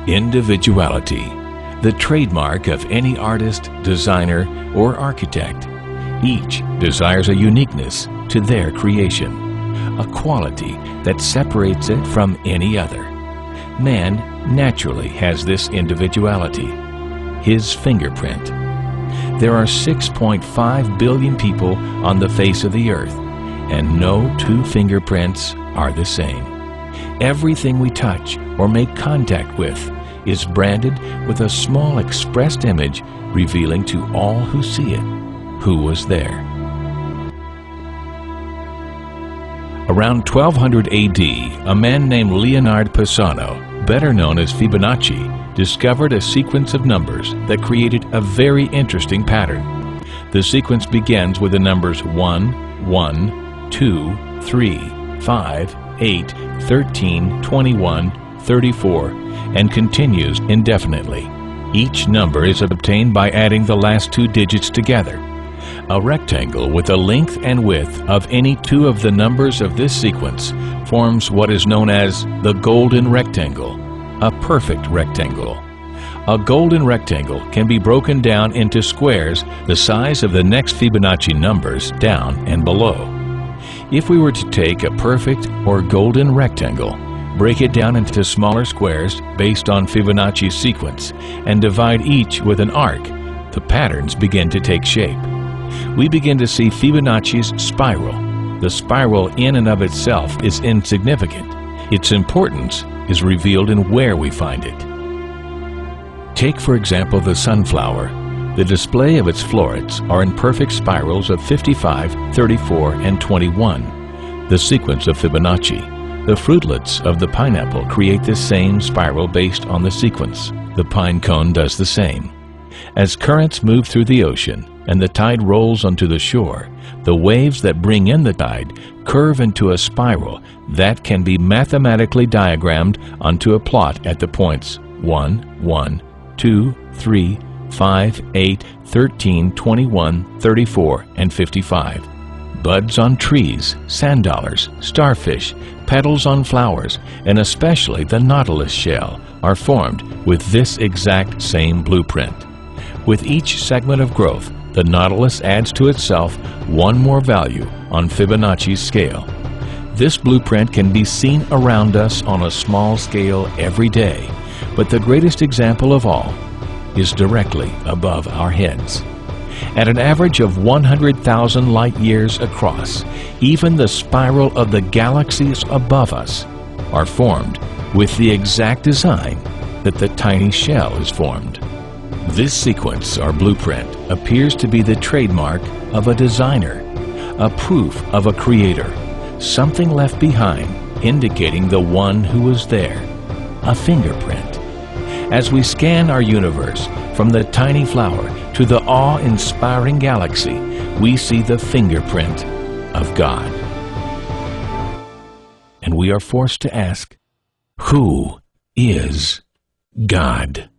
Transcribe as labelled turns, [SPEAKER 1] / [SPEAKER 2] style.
[SPEAKER 1] Individuality, the trademark of any artist, designer, or architect. Each desires a uniqueness to their creation, a quality that separates it from any other. Man naturally has this individuality, his fingerprint. There are 6.5 billion people on the face of the earth, and no two fingerprints are the same. Everything we touch or make contact with is branded with a small expressed image revealing to all who see it who was there. Around 1200 AD, a man named Leonard Pisano, better known as Fibonacci, discovered a sequence of numbers that created a very interesting pattern. The sequence begins with the numbers 1, 1, 2, 3, 5, 8, 13, 21, 34, and continues indefinitely. Each number is obtained by adding the last two digits together. A rectangle with the length and width of any two of the numbers of this sequence forms what is known as the golden rectangle, a perfect rectangle. A golden rectangle can be broken down into squares the size of the next Fibonacci numbers down and below. If we were to take a perfect or golden rectangle, break it down into smaller squares based on Fibonacci's sequence, and divide each with an arc, the patterns begin to take shape. We begin to see Fibonacci's spiral. The spiral in and of itself is insignificant. Its importance is revealed in where we find it. Take, for example, the sunflower. The display of its florets are in perfect spirals of 55, 34, and 21, the sequence of Fibonacci. The fruitlets of the pineapple create this same spiral based on the sequence. The pine cone does the same. As currents move through the ocean and the tide rolls onto the shore, the waves that bring in the tide curve into a spiral that can be mathematically diagrammed onto a plot at the points 1, 1, 2, 3, 5, 8, 13, 21, 34, and 55. Buds on trees, sand dollars, starfish, petals on flowers, and especially the nautilus shell are formed with this exact same blueprint. With each segment of growth, the nautilus adds to itself one more value on Fibonacci's scale. This blueprint can be seen around us on a small scale every day, but the greatest example of all is directly above our heads. At an average of 100,000 light years across, even the spiral of the galaxies above us are formed with the exact design that the tiny shell is formed. This sequence or blueprint appears to be the trademark of a designer, a proof of a creator, something left behind indicating the one who was there, a fingerprint. As we scan our universe from the tiny flower to the awe-inspiring galaxy, we see the fingerprint of God. And we are forced to ask, who is God?